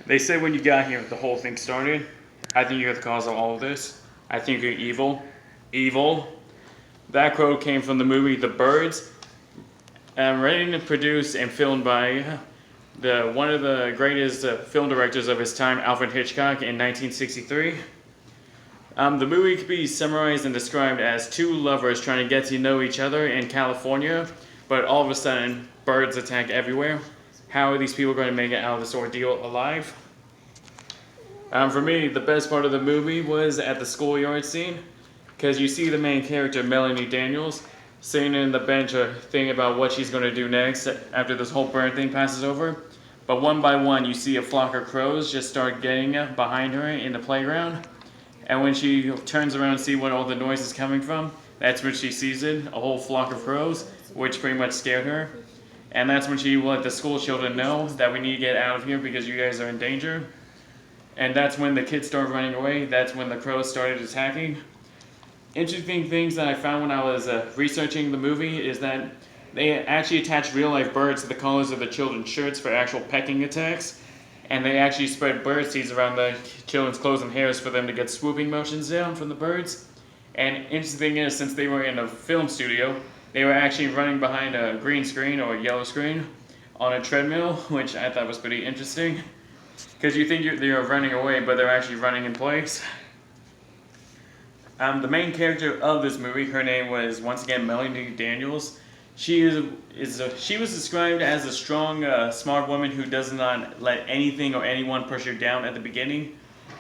They said when you got here, the whole thing started. I think you're the cause of all of this. I think you're evil. Evil. That quote came from the movie The Birds, written and produced and filmed by one of the greatest film directors of his time, Alfred Hitchcock, in 1963. The movie could be summarized and described as two lovers trying to get to know each other in California, but all of a sudden, birds attack everywhere. How are these people going to make it out of this ordeal alive? For me, the best part of the movie was at the schoolyard scene, because you see the main character, Melanie Daniels, sitting in the bench thinking about what she's going to do next after this whole bird thing passes over. But one by one, you see a flock of crows just start getting behind her in the playground. And when she turns around and see what all the noise is coming from, that's when she sees it, a whole flock of crows, which pretty much scared her. And that's when she let the school children know that we need to get out of here because you guys are in danger. And that's when the kids started running away. That's when the crows started attacking. Interesting things that I found when I was researching the movie is that they actually attached real-life birds to the collars of the children's shirts for actual pecking attacks. And they actually spread bird seeds around the children's clothes and hairs for them to get swooping motions down from the birds. And interesting thing is, since they were in a film studio, they were actually running behind a green screen or a yellow screen on a treadmill, which I thought was pretty interesting. Because you think they're running away, but they're actually running in place. The main character of this movie, her name was, once again, Melanie Daniels. She was described as a strong, smart woman who does not let anything or anyone push her down at the beginning.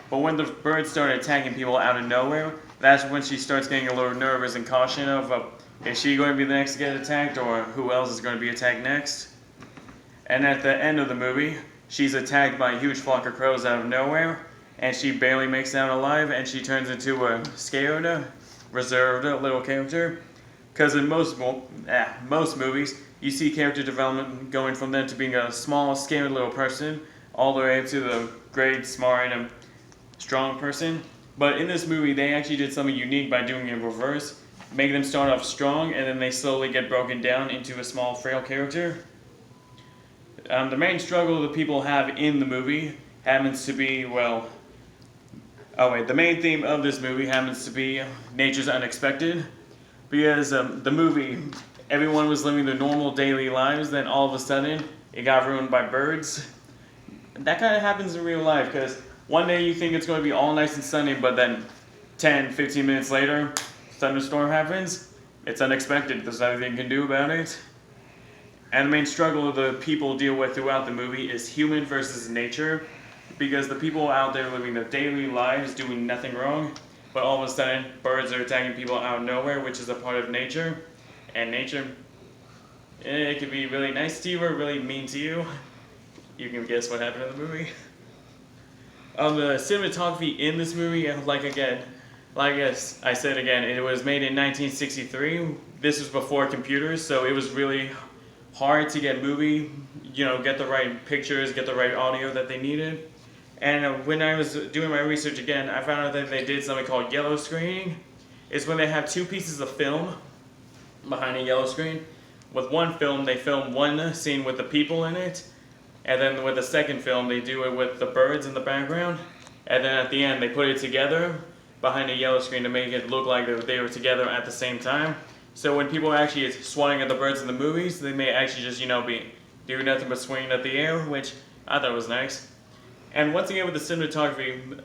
But when the birds started attacking people out of nowhere, that's when she starts getting a little nervous and cautious of, is she going to be the next to get attacked, or who else is going to be attacked next? And at the end of the movie, she's attacked by a huge flock of crows out of nowhere, and she barely makes it out alive, and she turns into a scared, reserved little character. Because in most movies, you see character development going from them to being a small, scared little person, all the way up to the great, smart, and strong person. But in this movie, they actually did something unique by doing it in reverse, making them start off strong, and then they slowly get broken down into a small, frail character. The main struggle the people have in the movie happens to be, the main theme of this movie happens to be nature's unexpected. Because the movie, everyone was living their normal daily lives, then all of a sudden, it got ruined by birds. That kind of happens in real life, because one day you think it's going to be all nice and sunny, but then 10, 15 minutes later, thunderstorm happens. It's unexpected. There's nothing you can do about it. And the main struggle the people deal with throughout the movie is human versus nature, because the people out there living their daily lives doing nothing wrong, but all of a sudden birds are attacking people out of nowhere, which is a part of nature. And nature, it can be really nice to you or really mean to you. You can guess what happened in the movie. The cinematography in this movie, I said again, it was made in 1963. This was before computers, so it was really hard to get get the right pictures, get the right audio that they needed. And when I was doing my research again, I found out that they did something called yellow screening. It's when they have two pieces of film behind a yellow screen. With one film, they film one scene with the people in it, and then with the second film, they do it with the birds in the background. And then at the end, they put it together behind a yellow screen to make it look like they were together at the same time. So when people are actually swatting at the birds in the movies, they may actually just, be doing nothing but swinging at the air, which I thought was nice. And once again with the cinematography,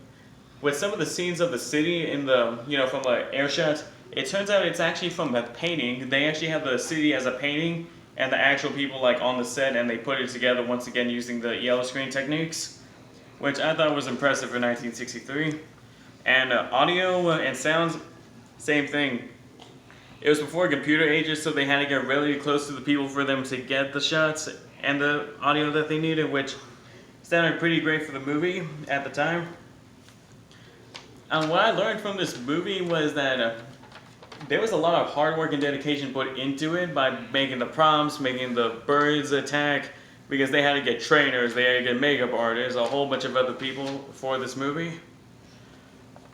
with some of the scenes of the city in the, from the air shots, it turns out it's actually from a painting. They actually have the city as a painting and the actual people on the set, and they put it together once again using the yellow screen techniques, which I thought was impressive for 1963. And audio and sounds, same thing. It was before computer ages, so they had to get really close to the people for them to get the shots and the audio that they needed, which sounded pretty great for the movie at the time. What I learned from this movie was that there was a lot of hard work and dedication put into it by making the prompts, making the birds attack, because they had to get trainers, they had to get makeup artists, a whole bunch of other people for this movie.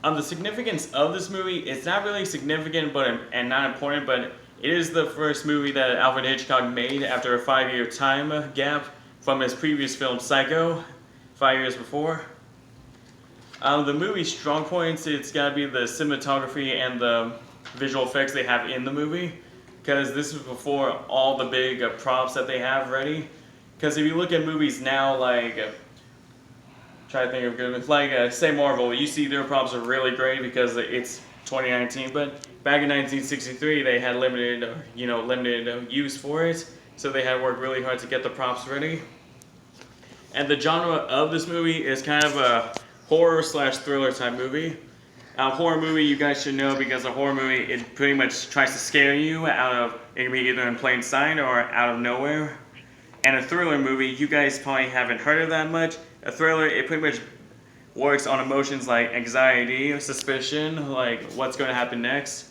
The significance of this movie, it's not really significant and not important, but it is the first movie that Alfred Hitchcock made after a 5-year time gap from his previous film Psycho 5 years before. The movie's strong points, it's gotta be the cinematography and the visual effects they have in the movie, because this was before all the big props that they have ready. Because if you look at movies now, like, try to think of good ones, like, say Marvel, you see their props are really great because it's 2019, but back in 1963 they had limited use for it, so they had to work really hard to get the props ready. And the genre of this movie is kind of a horror slash thriller type movie. A horror movie you guys should know, because a horror movie, it pretty much tries to scare you out of, it can be either in plain sight or out of nowhere. And a thriller movie, you guys probably haven't heard of that much. A thriller, it pretty much works on emotions like anxiety, suspicion, like what's going to happen next.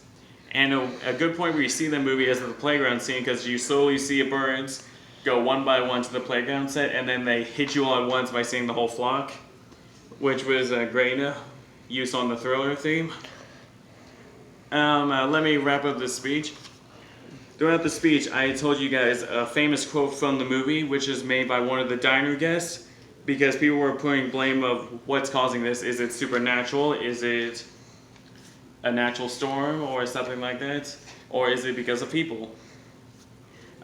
And a good point where you see the movie is the playground scene, because you slowly see birds go one by one to the playground set, and then they hit you all at once by seeing the whole flock, which was a great use on the thriller theme. Let me wrap up this speech. Throughout the speech, I told you guys a famous quote from the movie, which is made by one of the diner guests, because people were putting blame of what's causing this. Is it supernatural? Is it a natural storm or something like that? Or is it because of people?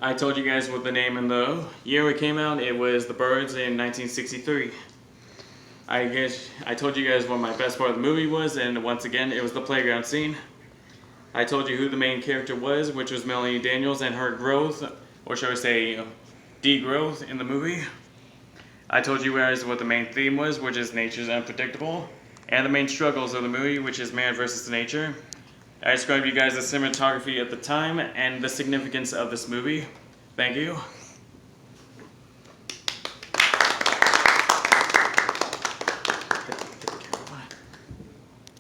I told you guys what the name and the year it came out. It was The Birds in 1963. I told you guys what my best part of the movie was, and once again, it was the playground scene. I told you who the main character was, which was Melanie Daniels, and her growth, or shall I say, degrowth in the movie. I told you guys what the main theme was, which is nature's unpredictable, and the main struggles of the movie, which is man versus nature. I described you guys the cinematography at the time and the significance of this movie. Thank you.